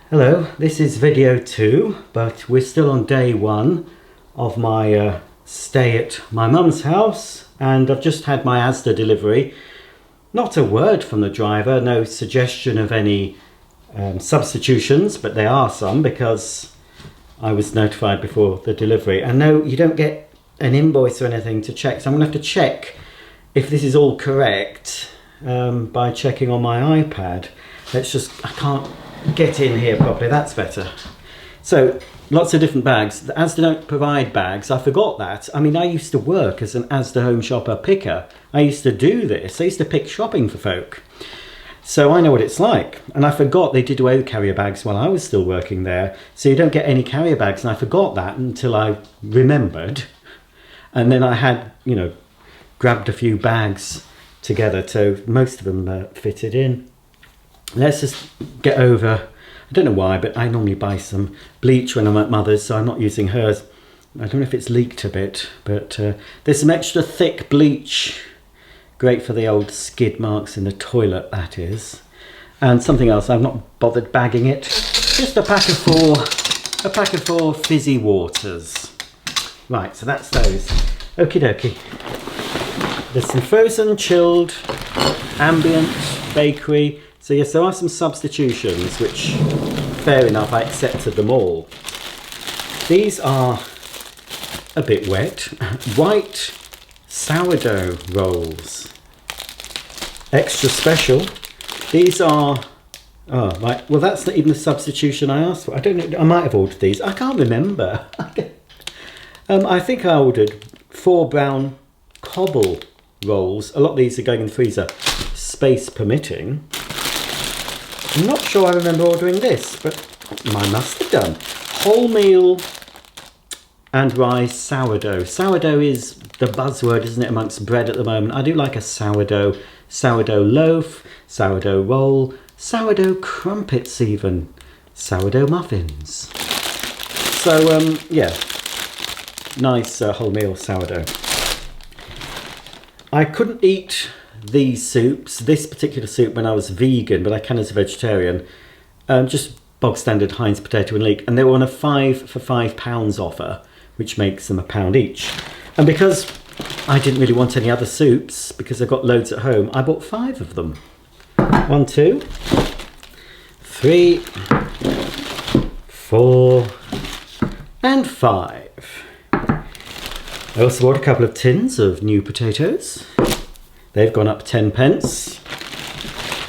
Hello, this is video 2, but we're still on day 1 of my stay at my mum's house, and I've just had my Asda delivery. Not a word from the driver, no suggestion of any substitutions, but there are some because I was notified before the delivery. And no, you don't get an invoice or anything to check, so I'm going to have to check if this is all correct by checking on my iPad. I can't get in here properly. That's better. So lots of different bags. The Asda don't provide bags. I forgot that. I mean, I used to work as an Asda home shopper picker. I used to do this. I used to pick shopping for folk, so I know what it's like. And I forgot they did away with carrier bags while I was still working there, so you don't get any carrier bags. And I forgot that until I remembered, and then I had, you know, grabbed a few bags together, so most of them fitted in. Let's just get over, I don't know why, but I normally buy some bleach when I'm at mother's, so I'm not using hers. I don't know if it's leaked a bit, but there's some extra thick bleach. Great for the old skid marks in the toilet, that is. And something else, I've not bothered bagging it. Just a pack of four fizzy waters. Right, so that's those. Okie dokie. There's some frozen, chilled, ambient, bakery. So yes, there are some substitutions, which, fair enough, I accepted them all. These are a bit wet. White sourdough rolls. Extra special. These are, oh, right, well that's not even the substitution I asked for. I don't know, I might have ordered these. I can't remember. I think I ordered 4 brown cobble rolls. A lot of these are going in the freezer, space permitting. I'm not sure I remember ordering this, but I must have done. Wholemeal and rice sourdough. Sourdough is the buzzword, isn't it, amongst bread at the moment. I do like a sourdough loaf, sourdough roll, sourdough crumpets even, sourdough muffins. So, yeah, nice wholemeal sourdough. I couldn't eat these soups, this particular soup, when I was vegan, but I can as a vegetarian. Just bog standard Heinz potato and leek, and they were on a 5 for £5 offer, which makes them £1 each. And because I didn't really want any other soups, because I've got loads at home, I bought 5 of them. 1, 2, 3, 4, and 5. I also bought a couple of tins of new potatoes. They've gone up 10p.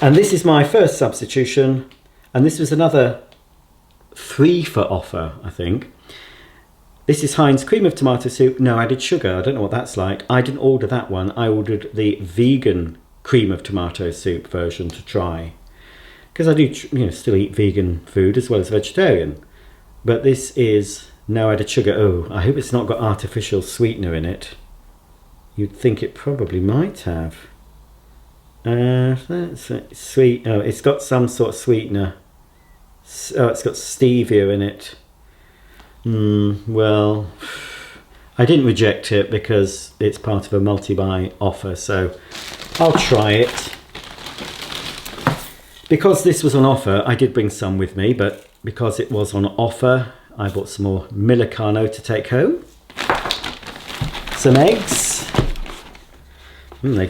And this is my first substitution. And this was another 3 for offer, I think. This is Heinz cream of tomato soup. No added sugar. I don't know what that's like. I didn't order that one. I ordered the vegan cream of tomato soup version to try. Because I do, you know, still eat vegan food as well as vegetarian. But this is no added sugar. Oh, I hope it's not got artificial sweetener in it. You'd think it probably might have. That's sweet. Oh, it's got some sort of sweetener. Oh, it's got stevia in it. Well, I didn't reject it because it's part of a multi-buy offer, so I'll try it. Because this was on offer, I did bring some with me, but because it was on offer, I bought some more Millicano to take home. Some eggs.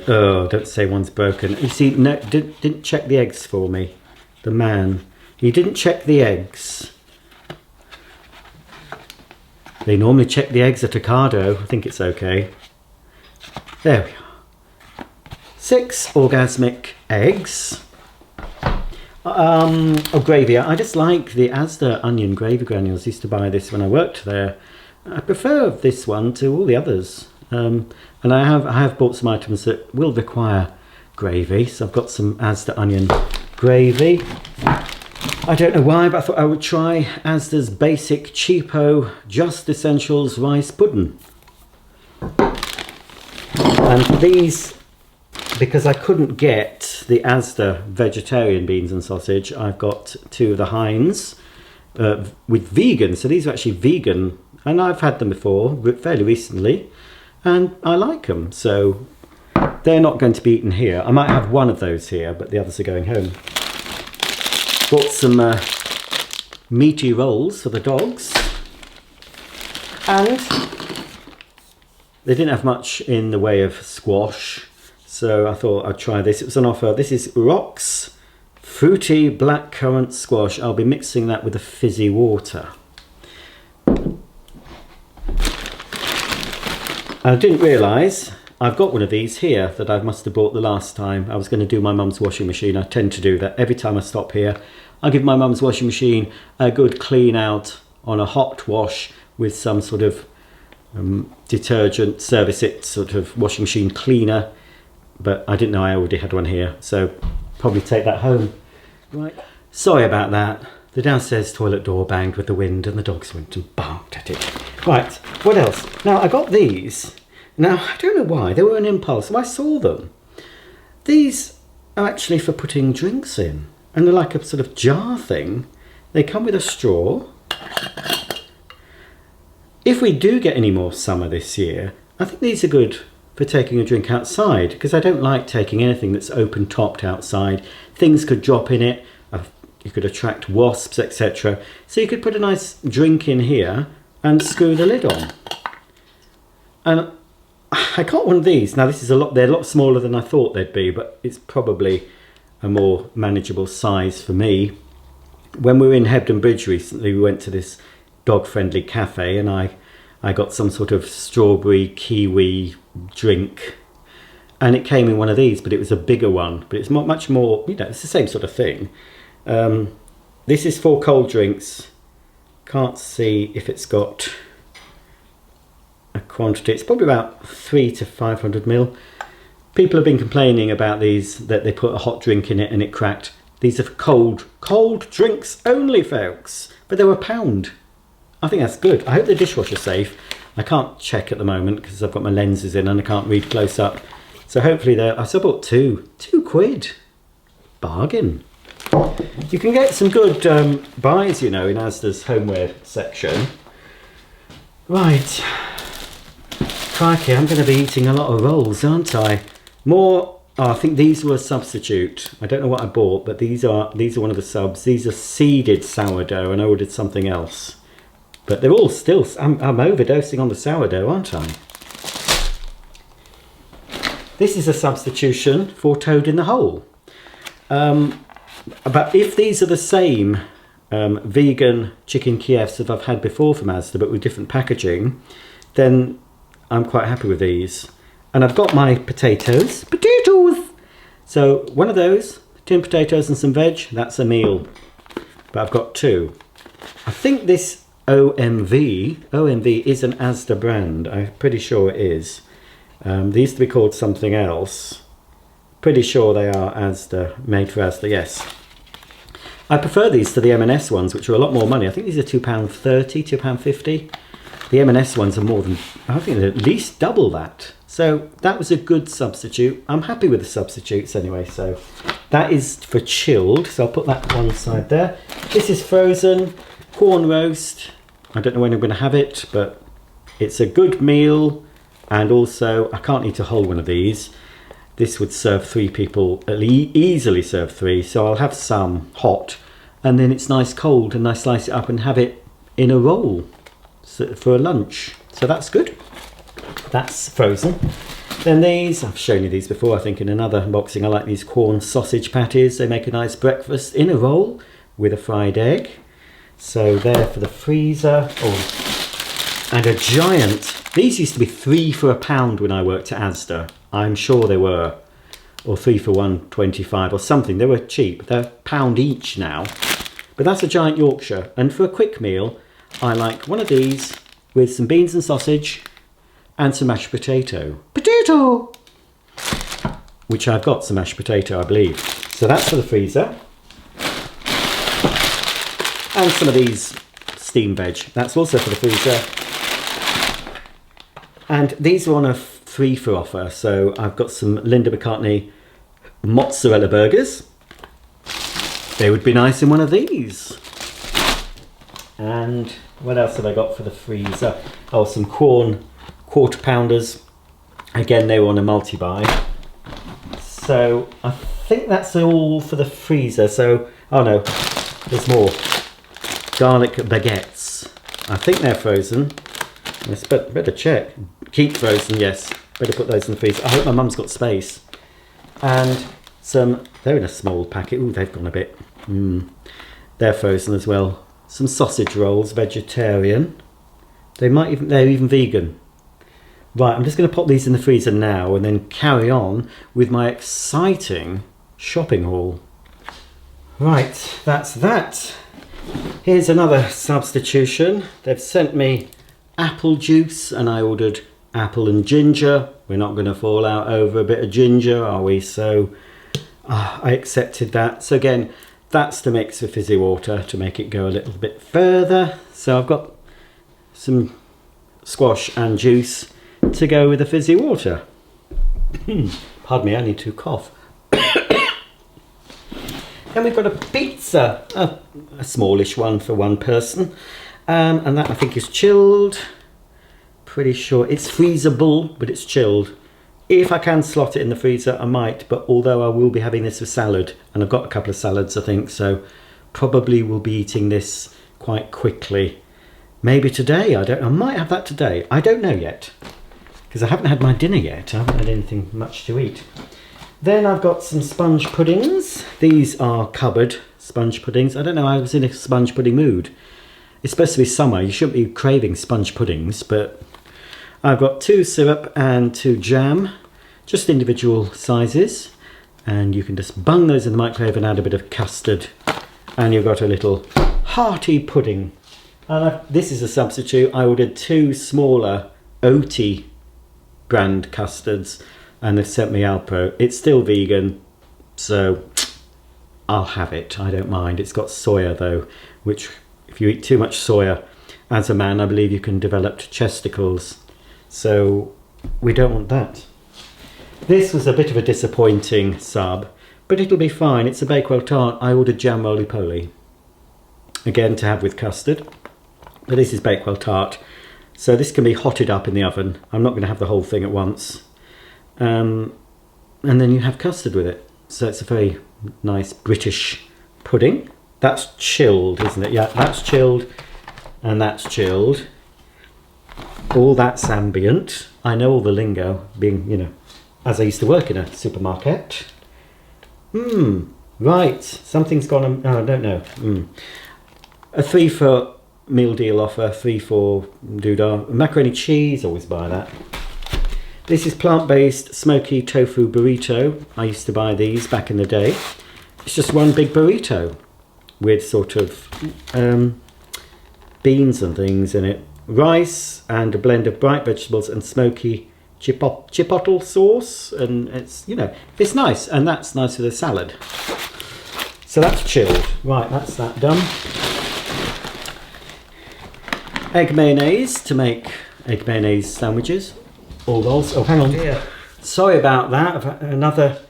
Oh, don't say one's broken. You see, no, didn't check the eggs for me. The man. He didn't check the eggs. They normally check the eggs at Ocado. I think it's okay. There we are. 6 orgasmic eggs. Gravy. I just like the Asda onion gravy granules. I used to buy this when I worked there. I prefer this one to all the others. And I have bought some items that will require gravy. So I've got some Asda onion gravy. I don't know why, but I thought I would try Asda's basic cheapo Just Essentials rice pudding. And these, because I couldn't get the Asda vegetarian beans and sausage, I've got 2 of the Heinz with vegan. So these are actually vegan, and I've had them before, fairly recently. And I like them, so they're not going to be eaten here. I might have one of those here, but the others are going home. Bought some meaty rolls for the dogs. And they didn't have much in the way of squash, so I thought I'd try this. It was on offer. This is Rock's Fruity Blackcurrant Squash. I'll be mixing that with the fizzy water. I didn't realise I've got one of these here that I must have bought the last time I was going to do my mum's washing machine. I tend to do that every time I stop here. I give my mum's washing machine a good clean out on a hot wash with some sort of detergent, service it sort of washing machine cleaner, but I didn't know I already had one here, so probably take that home. Right, sorry about that. The downstairs toilet door banged with the wind and the dogs went and barked at it. Right, what else? Now I got these. Now I don't know why, they were an impulse, so I saw them. These are actually for putting drinks in, and they're like a sort of jar thing. They come with a straw. If we do get any more summer this year, I think these are good for taking a drink outside, because I don't like taking anything that's open topped outside. Things could drop in it, you could attract wasps, etc. So you could put a nice drink in here and screw the lid on. And I got one of these. Now they're a lot smaller than I thought they'd be, but it's probably a more manageable size for me. When we were in Hebden Bridge recently, we went to this dog-friendly cafe, and I got some sort of strawberry kiwi drink, and it came in one of these, but it was a bigger one, but it's much more, you know, it's the same sort of thing. This is for cold drinks. Can't see if it's got a quantity. It's probably about 300 to 500 ml. People have been complaining about these, that they put a hot drink in it and it cracked. These are for cold drinks only, folks, but they were £1. I think that's good. I hope the dishwasher's safe. I can't check at the moment because I've got my lenses in and I can't read close up. So hopefully they're... I bought £2 quid. Bargain. You can get some good buys, you know, in Asda's homeware section. Right. Crikey, I'm going to be eating a lot of rolls, aren't I? More... Oh, I think these were a substitute. I don't know what I bought, but these are one of the subs. These are seeded sourdough, and I ordered something else. But they're all still... I'm overdosing on the sourdough, aren't I? This is a substitution for toad in the hole. But if these are the same vegan chicken Kievs that I've had before from Asda, but with different packaging, then I'm quite happy with these. And I've got my potatoes. Potatoes! So one of those, tin potatoes and some veg, that's a meal. But I've got two. I think this OMV is an Asda brand. I'm pretty sure it is. They used to be called something else. Pretty sure they are Asda, made for Asda, yes. I prefer these to the M&S ones, which are a lot more money. I think these are £2.30, £2.50. The M&S ones are more than, I think they're at least double that. So that was a good substitute. I'm happy with the substitutes anyway. So that is for chilled. So I'll put that one side there. This is frozen corn roast. I don't know when I'm going to have it, but it's a good meal. And also, I can't eat a whole one of these. This would serve 3 people, easily serve 3. So I'll have some hot, and then it's nice cold, and I slice it up and have it in a roll for a lunch. So that's good. That's frozen. Then these, I've shown you these before, I think in another unboxing. I like these corn sausage patties. They make a nice breakfast in a roll with a fried egg. So they're for the freezer. Oh, and a giant. These used to be 3 for £1 when I worked at Asda. I'm sure they were, or 3 for £1.25 or something. They were cheap. They're £1 each now. But that's a giant Yorkshire. And for a quick meal, I like one of these with some beans and sausage and some mashed potato. Potato! Which I've got some mashed potato, I believe. So that's for the freezer. And some of these steamed veg. That's also for the freezer. And these are on a 3 for offer. So I've got some Linda McCartney mozzarella burgers. They would be nice in one of these. And what else have I got for the freezer? Oh, some corn quarter pounders. Again, they were on a multi-buy. So I think that's all for the freezer. So, oh no, there's more. garlic baguettes. I think they're frozen. I better check. Keep frozen, yes. Better put those in the freezer. I hope my mum's got space. And some, they're in a small packet. Ooh, they've gone a bit. They're frozen as well. Some sausage rolls, vegetarian. They're even vegan. Right, I'm just going to pop these in the freezer now and then carry on with my exciting shopping haul. Right, that's that. Here's another substitution. They've sent me apple juice and I ordered apple and ginger. We're not going to fall out over a bit of ginger, are we? So I accepted that. So again, that's to mix with fizzy water to make it go a little bit further. So I've got some squash and juice to go with the fizzy water. Pardon me, I need to cough. Then we've got a pizza, a smallish one for one person, and that I think is chilled. Pretty sure it's freezable, but it's chilled. If I can slot it in the freezer, I might, but although I will be having this with salad, and I've got a couple of salads I think, so probably will be eating this quite quickly. Maybe today, I might have that today. I don't know yet, because I haven't had my dinner yet. I haven't had anything much to eat. Then I've got some sponge puddings. These are cupboard sponge puddings. I don't know, I was in a sponge pudding mood. It's supposed to be summer, you shouldn't be craving sponge puddings, but I've got 2 syrup and 2 jam, just individual sizes. And you can just bung those in the microwave and add a bit of custard. And you've got a little hearty pudding. And this is a substitute. I ordered 2 smaller Oatly brand custards and they've sent me Alpro. It's still vegan, so I'll have it. I don't mind. It's got soya though, which if you eat too much soya as a man, I believe you can develop chesticles. So we don't want that. This was a bit of a disappointing sub, but it'll be fine. It's a Bakewell tart. I ordered jam roly-poly, again to have with custard. But this is Bakewell tart, so this can be hotted up in the oven. I'm not going to have the whole thing at once. And then you have custard with it. So it's a very nice British pudding. That's chilled, isn't it? Yeah, that's chilled and that's chilled. All that's ambient. I know all the lingo, being, you know, as I used to work in a supermarket. Right, something's gone, oh, I don't know. A 3 for meal deal offer, 3 for doodah. Macaroni cheese, always buy that. This is plant-based smoky tofu burrito. I used to buy these back in the day. It's just one big burrito with sort of beans and things in it. Rice and a blend of bright vegetables and smoky chipotle sauce. And it's, you know, it's nice. And that's nice with a salad. So that's chilled. Right, that's that done. Egg mayonnaise to make egg mayonnaise sandwiches. All those. Oh, hang on. Dear. Sorry about that. Another,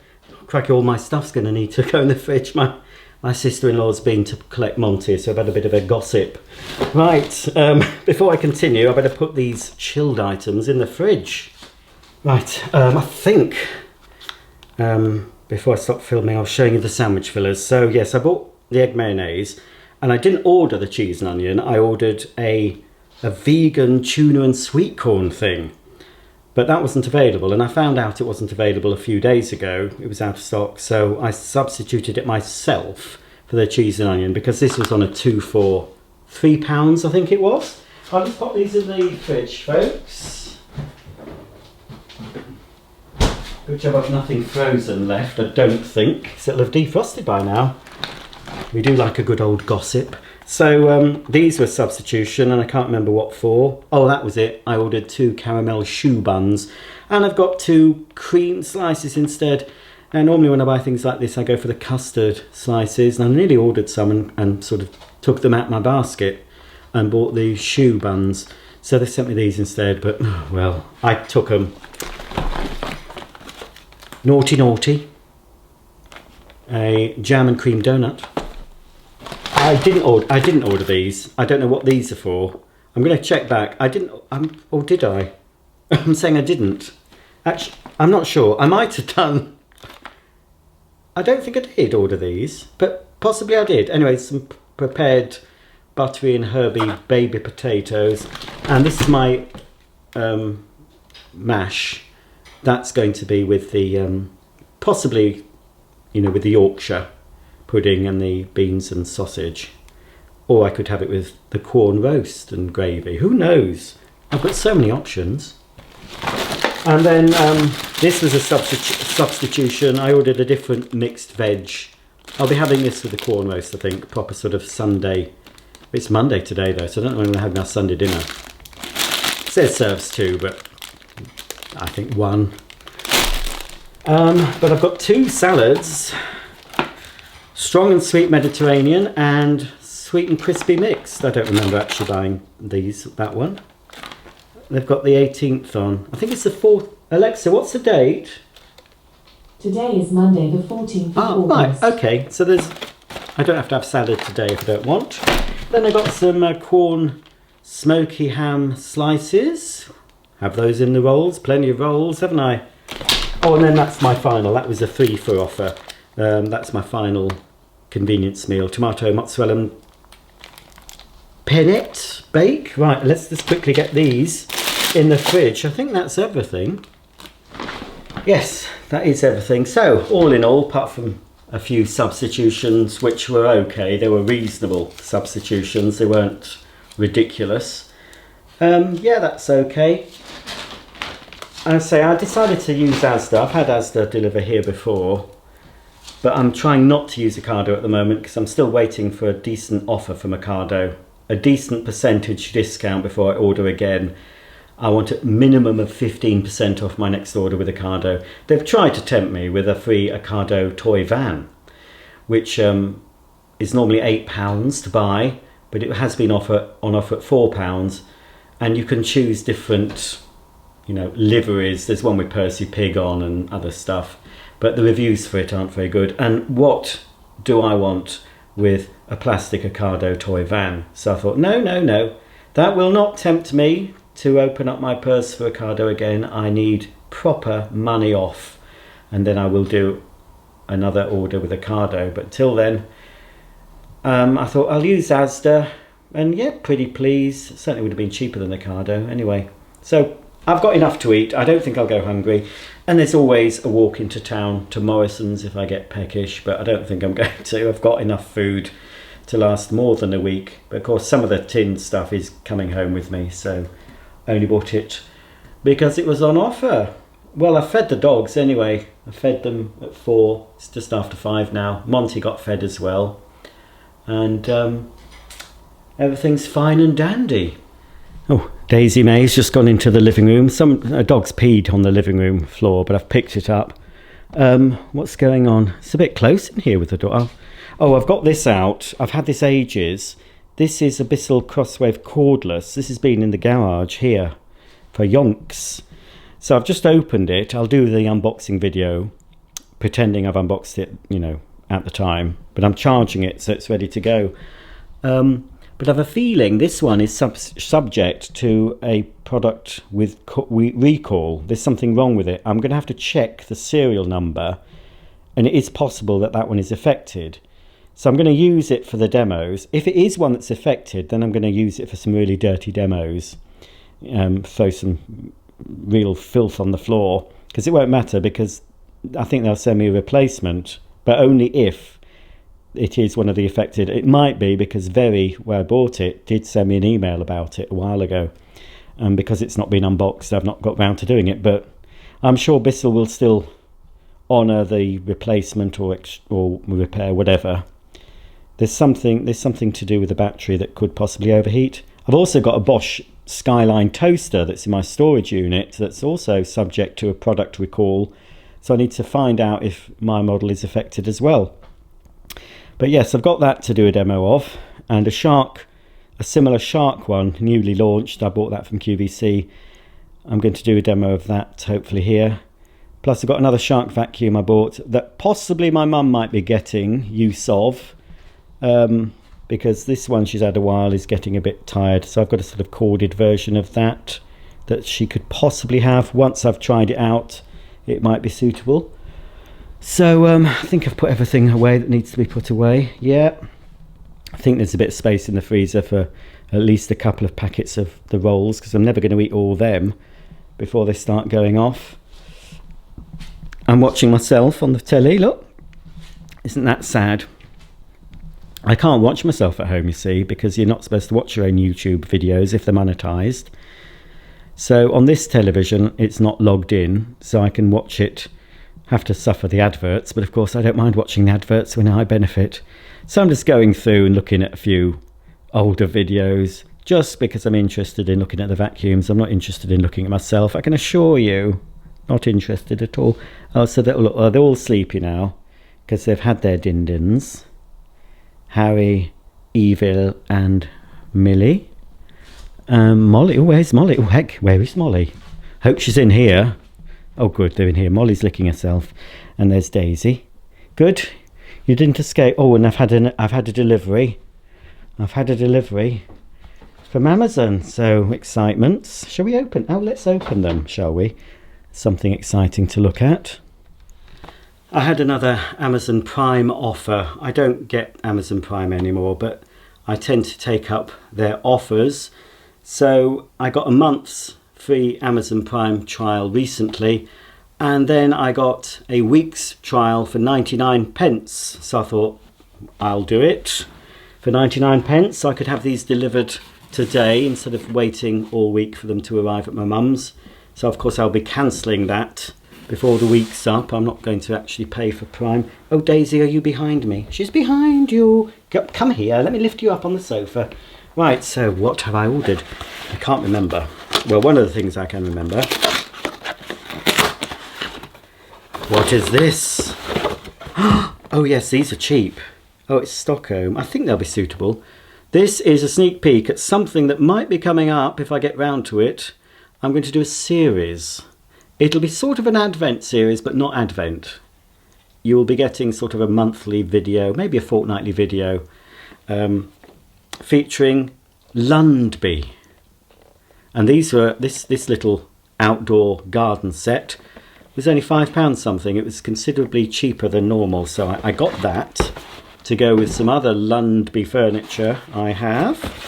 cracky, all my stuff's going to need to go in the fridge. My sister-in-law's been to collect Monty, so I've had a bit of a gossip. Right, before I continue, I better put these chilled items in the fridge. Right, I think, before I stop filming, I was showing you the sandwich fillers. So yes, I bought the egg mayonnaise, and I didn't order the cheese and onion. I ordered a vegan tuna and sweet corn thing. But that wasn't available, and I found out it wasn't available a few days ago. It was out of stock, so I substituted it myself for the cheese and onion because this was on a 2 for £3, I think it was. I'll just pop these in the fridge, folks. Good job I've nothing frozen left, I don't think, so it'll have defrosted by now. We do like a good old gossip. So these were substitution and I can't remember what for. Oh, that was it. I ordered 2 caramel choux buns and I've got 2 cream slices instead. And normally when I buy things like this, I go for the custard slices, and I nearly ordered some and sort of took them out my basket and bought the choux buns. So they sent me these instead, but well, I took them. Naughty naughty. A jam and cream donut. I didn't order these. I don't know what these are for. I'm going to check back. I didn't, or did I? I'm saying I didn't. Actually, I'm not sure. I might have done. I don't think I did order these, but possibly I did. Anyway, some prepared buttery and herby baby potatoes, and this is my mash. That's going to be with the possibly, you know, with the Yorkshire pudding and the beans and sausage, or I could have it with the corn roast and gravy. Who knows? I've got so many options. And then this was a substitution. I ordered a different mixed veg. I'll be having this with the corn roast, I think, proper sort of Sunday. It's Monday today though, so I don't know when we're having our Sunday dinner. It says serves 2, but I think 1. But I've got 2 salads, strong and sweet Mediterranean and sweet and crispy mixed. I don't remember actually buying that one. They've got the 18th on. I think it's the 4th. Alexa, what's the date? Today is Monday the 14th of August. Right, okay. So I don't have to have salad today if I don't want. Then I got some corn smoky ham slices. Have those in the rolls. Plenty of rolls, haven't I? Oh, and then that's my final. That was a 3 for offer. That's my final convenience meal. Tomato, mozzarella and pennette bake. Right, let's just quickly get these in the fridge. I think that's everything. Yes, that is everything. So, all in all, apart from a few substitutions, which were okay, they were reasonable substitutions. They weren't ridiculous. Yeah, that's okay. I decided to use Asda. I've had Asda deliver here before, but I'm trying not to use Ocado at the moment because I'm still waiting for a decent offer from Ocado, a decent percentage discount before I order again. I want a minimum of 15% off my next order with Ocado. They've tried to tempt me with a free Ocado toy van, which is normally £8 to buy, but it has been on offer at £4, and you can choose different, you know, liveries. There's one with Percy Pig on and other stuff, but the reviews for it aren't very good. And what do I want with a plastic Ocado toy van? So I thought, no, that will not tempt me to open up my purse for Ocado again. I need proper money off, and then I will do another order with Ocado. But till then, I thought I'll use Asda, and yeah, pretty pleased. Certainly would have been cheaper than Ocado anyway. So I've got enough to eat. I don't think I'll go hungry. And there's always a walk into town to Morrison's if I get peckish, but I don't think I'm going to. I've got enough food to last more than a week. But of course, some of the tinned stuff is coming home with me, so I only bought it because it was on offer. Well, I fed the dogs anyway. I fed them at 4. It's just after 5 now. Monty got fed as well. And everything's fine and dandy. Oh, Daisy May's just gone into the living room. A dog's peed on the living room floor, but I've picked it up. What's going on? It's a bit close in here with the dog. Oh, I've got this out. I've had this ages. This is a Bissell Crosswave cordless. This has been in the garage here for yonks. So I've just opened it. I'll do the unboxing video, pretending I've unboxed it, you know, at the time. But I'm charging it, so it's ready to go. But I have a feeling this one is subject to a product with recall. There's something wrong with it. I'm going to have to check the serial number, and it is possible that that one is affected. So I'm going to use it for the demos. If it is one that's affected, then I'm going to use it for some really dirty demos. Throw some real filth on the floor, because it won't matter, because I think they'll send me a replacement, but only if it is one of the affected. It might be because Very, where I bought it, did send me an email about it a while ago, and because it's not been unboxed, I've not got round to doing it. But I'm sure Bissell will still honour the replacement or repair, whatever. There's something to do with the battery that could possibly overheat. I've also got a Bosch Skyline toaster that's in my storage unit that's also subject to a product recall, so I need to find out if my model is affected as well. But yes, I've got that to do a demo of, and a similar Shark one, newly launched. I bought that from QVC. I'm going to do a demo of that hopefully here. Plus I've got another Shark vacuum I bought that possibly my mum might be getting use of, because this one she's had a while is getting a bit tired. So I've got a sort of corded version of that she could possibly have. Once I've tried it out, it might be suitable. So I think I've put everything away that needs to be put away. Yeah. I think there's a bit of space in the freezer for at least a couple of packets of the rolls, because I'm never going to eat all of them before they start going off. I'm watching myself on the telly, look. Isn't that sad? I can't watch myself at home, you see, because you're not supposed to watch your own YouTube videos if they're monetized. So on this television, it's not logged in, so I can watch it, have to suffer the adverts, but of course I don't mind watching the adverts when I benefit. So I'm just going through and looking at a few older videos, just because I'm interested in looking at the vacuums. I'm not interested in looking at myself, I can assure you. Not interested at all. Oh, so they're all sleepy now, because they've had their din-dins. Harry, Evil and Millie. Molly, oh, where's Molly? Oh heck, where is Molly? Hope she's in here. Oh good, they're in here. Molly's licking herself. And there's Daisy. Good, you didn't escape. Oh, and I've had a delivery. I've had a delivery from Amazon. So excitements. Shall we open? Oh, let's open them, shall we? Something exciting to look at. I had another Amazon Prime offer. I don't get Amazon Prime anymore, but I tend to take up their offers. So I got a month's free Amazon Prime trial recently, and then I got a week's trial for 99 pence. So I thought, I'll do it for 99 pence. I could have these delivered today instead of waiting all week for them to arrive at my mum's. So of course I'll be cancelling that before the week's up. I'm not going to actually pay for Prime. Oh, Daisy, are you behind me? She's behind you. Come here, let me lift you up on the sofa. Right, so what have I ordered? I can't remember. Well, one of the things I can remember. What is this? Oh yes, these are cheap. Oh, it's Stockholm. I think they'll be suitable. This is a sneak peek at something that might be coming up if I get round to it. I'm going to do a series. It'll be sort of an Advent series, but not Advent. You will be getting sort of a monthly video, maybe a fortnightly video, featuring Lundby. And these were this little outdoor garden set was only £5 something. It was considerably cheaper than normal, so I got that to go with some other Lundby furniture I have.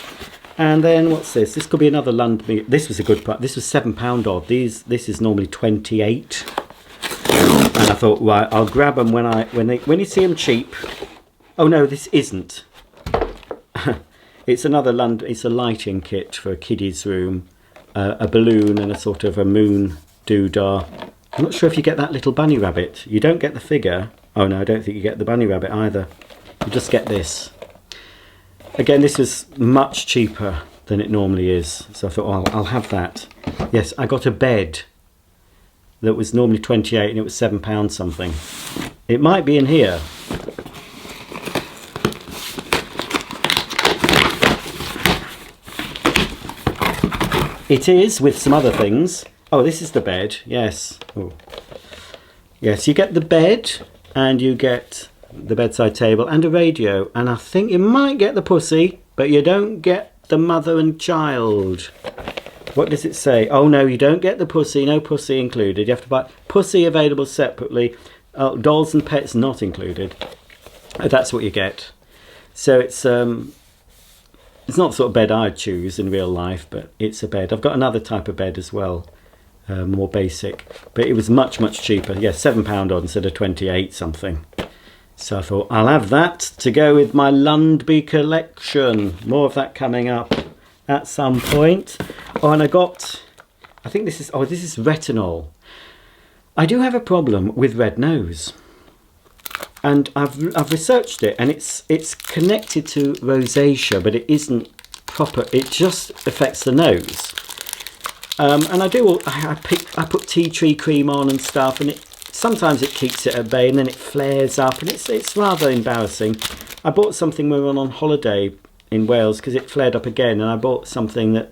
And then what's this? This could be another Lundby. This was a good price. This was £7 odd. This is normally 28. And I thought, right, I'll grab them when you see them cheap. Oh no, this isn't. It's another Lundby. It's a lighting kit for a kiddie's room, a balloon and a sort of a moon doodah. I'm not sure if you get that little bunny rabbit. You don't get the figure. Oh no, I don't think you get the bunny rabbit either. You just get this. Again, this was much cheaper than it normally is, so I thought, oh, I'll have that. Yes, I got a bed that was normally 28 and it was £7 something. It might be in here. It is, with some other things. Oh, this is the bed, yes. Oh. Yes, you get the bed and you get the bedside table and a radio, and I think you might get the pussy, but you don't get the mother and child. What does it say? Oh no, you don't get the pussy, no pussy included. You have to buy pussy available separately. Dolls and pets not included. That's what you get. So it's not the sort of bed I'd choose in real life, but it's a bed. I've got another type of bed as well, more basic, but it was much cheaper. Yeah, £7 odd instead of 28 something. So I thought, I'll have that to go with my Lundby collection. More of that coming up at some point. Oh, and I think this is retinol. I do have a problem with red nose. And I've researched it, and it's connected to rosacea, but it isn't proper. It just affects the nose. And I put tea tree cream on and stuff, and sometimes it keeps it at bay, and then it flares up, and it's rather embarrassing. I bought something when we were on holiday in Wales because it flared up again, and I bought something that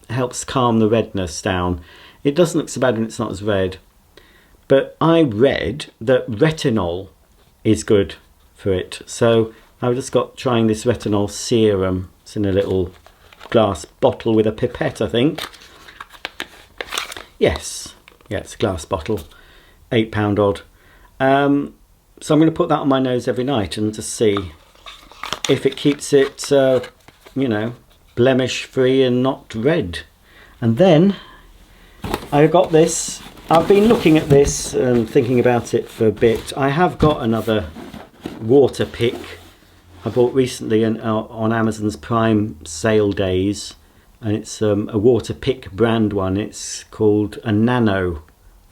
helps calm the redness down. It doesn't look so bad when it's not as red. But I read that retinol is good for it. So I've just got trying this retinol serum. It's in a little glass bottle with a pipette, I think. Yes. Yeah, it's a glass bottle. £8 odd. So I'm going to put that on my nose every night and just see if it keeps it, you know, blemish free and not red. And then I got this. I've been looking at this and thinking about it for a bit. I have got another water pick I bought recently on Amazon's Prime sale days, and it's a water pick brand one. It's called a Nano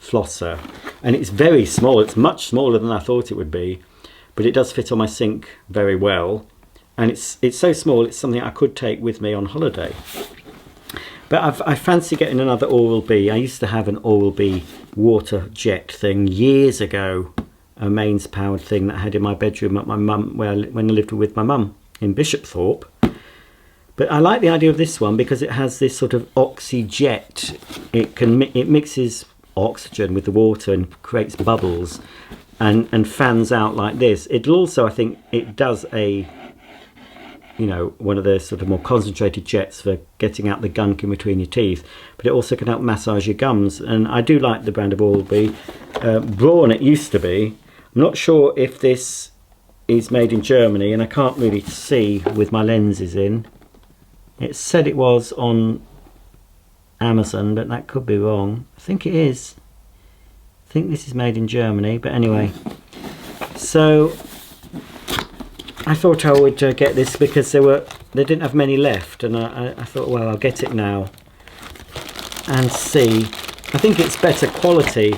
Flosser, and it's very small. It's much smaller than I thought it would be, but it does fit on my sink very well, and it's so small it's something I could take with me on holiday. But I fancy getting another Oral-B. I used to have an Oral-B water jet thing years ago, a mains powered thing that I had in my bedroom at my mum, when I lived with my mum in Bishopthorpe. But I like the idea of this one because it has this sort of oxy-jet. It mixes oxygen with the water and creates bubbles and fans out like this. It'll also, I think, it does a, you know, one of the sort of more concentrated jets for getting out the gunk in between your teeth, but it also can help massage your gums. And I do like the brand of Oral-B. Braun it used to be. I'm not sure if this is made in Germany, and I can't really see with my lenses in. It said it was on Amazon, but that could be wrong. I think it is. I think this is made in Germany, but anyway. So I thought I would get this because they didn't have many left, and I thought, well, I'll get it now and see. I think it's better quality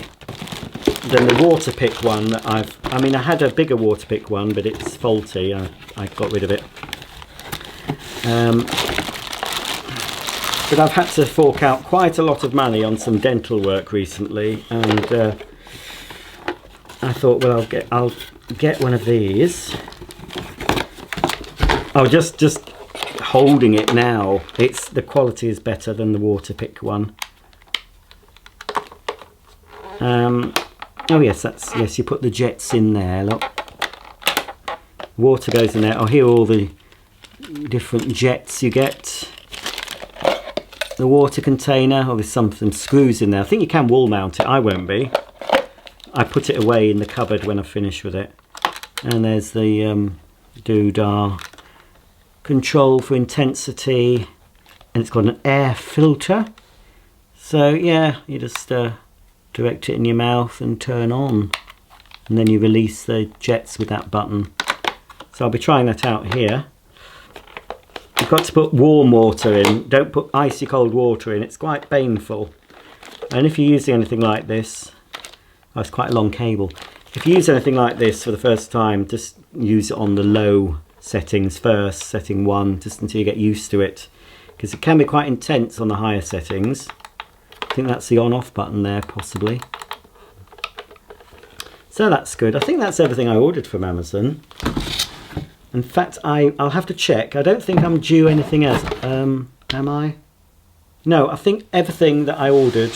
than the Waterpik one that I mean, I had a bigger Waterpik one, but it's faulty. I got rid of it. But I've had to fork out quite a lot of money on some dental work recently, and I thought, well, I'll get one of these. Oh, just holding it now, the quality is better than the Waterpik one. Oh yes, yes, you put the jets in there, look. Water goes in there. Oh, here are all the different jets you get. The water container, oh, there's some screws in there. I think you can wall mount it. I won't be. I put it away in the cupboard when I finish with it. And there's the doodah. Control for intensity, and it's got an air filter. So yeah, you just direct it in your mouth and turn on, and then you release the jets with that button. So I'll be trying that out here. You've got to put warm water in, don't put icy cold water in, it's quite painful. And if you're using anything like this, oh, it's quite a long cable. If you use anything like this for the first time, just use it on the low settings first, setting 1, just until you get used to it, because it can be quite intense on the higher settings. I think that's the on-off button there, possibly. So that's good. I think that's everything I ordered from Amazon. In fact, I'll have to check. I don't think I'm due anything else. Am I? No, I think everything that I ordered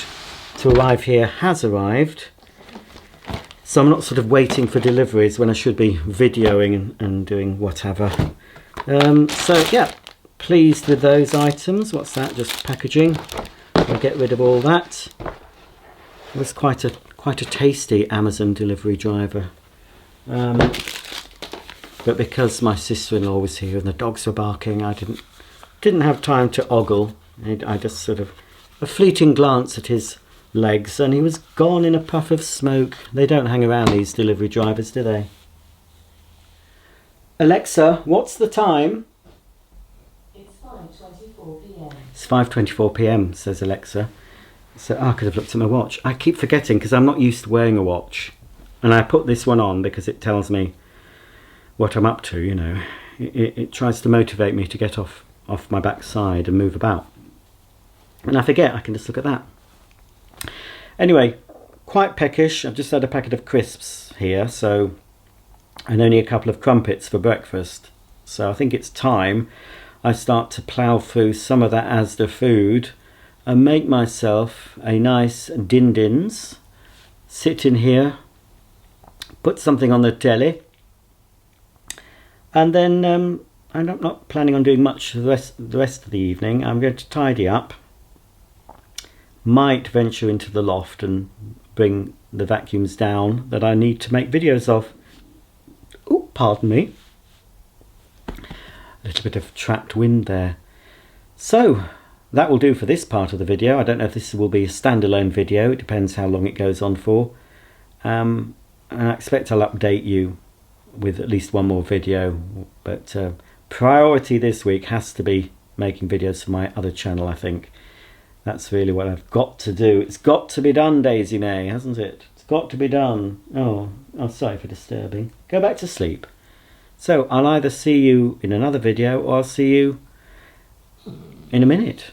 to arrive here has arrived. So I'm not sort of waiting for deliveries when I should be videoing and doing whatever. So yeah, pleased with those items. What's that? Just packaging. I'll get rid of all that. It was quite a tasty Amazon delivery driver. But because my sister-in-law was here and the dogs were barking, I didn't have time to ogle. I just sort of a fleeting glance at his legs, and he was gone in a puff of smoke. They don't hang around, these delivery drivers, do they? Alexa, what's the time? It's 5:24 p.m. It's 5:24 p.m, says Alexa. So I could have looked at my watch. I keep forgetting because I'm not used to wearing a watch. And I put this one on because it tells me what I'm up to, you know. It tries to motivate me to get off my backside and move about. And I forget, I can just look at that. Anyway, quite peckish. I've just had a packet of crisps here, so, and only a couple of crumpets for breakfast. So I think it's time I start to plough through some of that Asda food and make myself a nice din-dins. Sit in here, put something on the telly, and then I'm not planning on doing much the rest of the evening. I'm going to tidy up. Might venture into the loft and bring the vacuums down that I need to make videos of. Oh, pardon me. little bit of trapped wind there. So that will do for this part of the video. I don't know if this will be a standalone video. It depends how long it goes on for. And I expect I'll update you with at least one more video. But priority this week has to be making videos for my other channel, I think. That's really what I've got to do. It's got to be done, Daisy May, hasn't it? It's got to be done. Oh, I'm sorry for disturbing. Go back to sleep. So I'll either see you in another video or I'll see you in a minute.